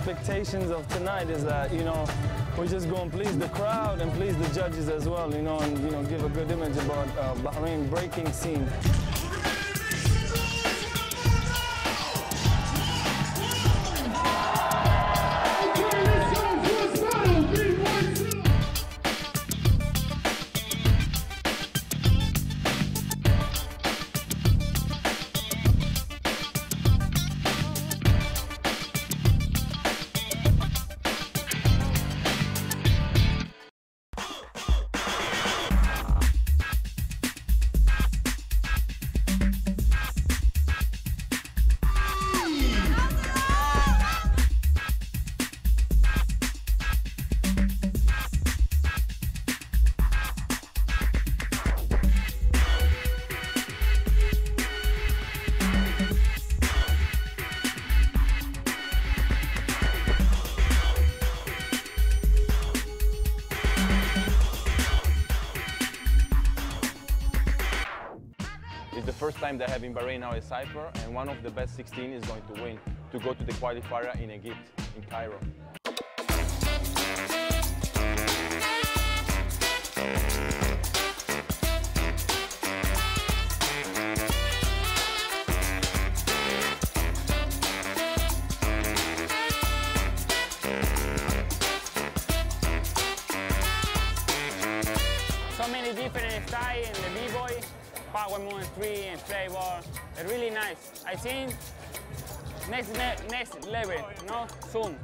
expectations of tonight is that, you know, we're just going to please the crowd and please the judges as well, you know, and, you know, give a good image about Bahrain breaking scene. It's the first time they have in Bahrain now a Cypher, and one of the best 16 is going to win to go to the qualifier in Egypt, in Cairo. So many different styles in the B-boy, power movement 3 and flavor. They're really nice. I think next level, you know, soon.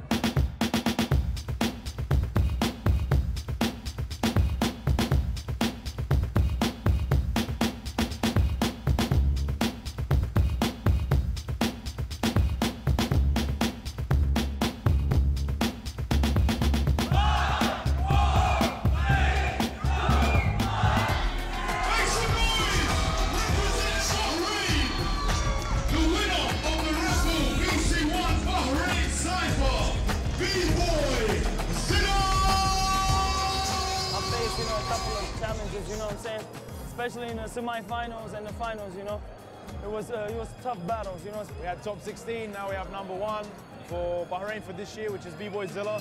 You know, a couple of challenges, you know what I'm saying? Especially in the semi-finals and the finals, you know. It was tough battles, you know. We had top 16, now we have number 1 for Bahrain for this year, which is B-Boy Zilla.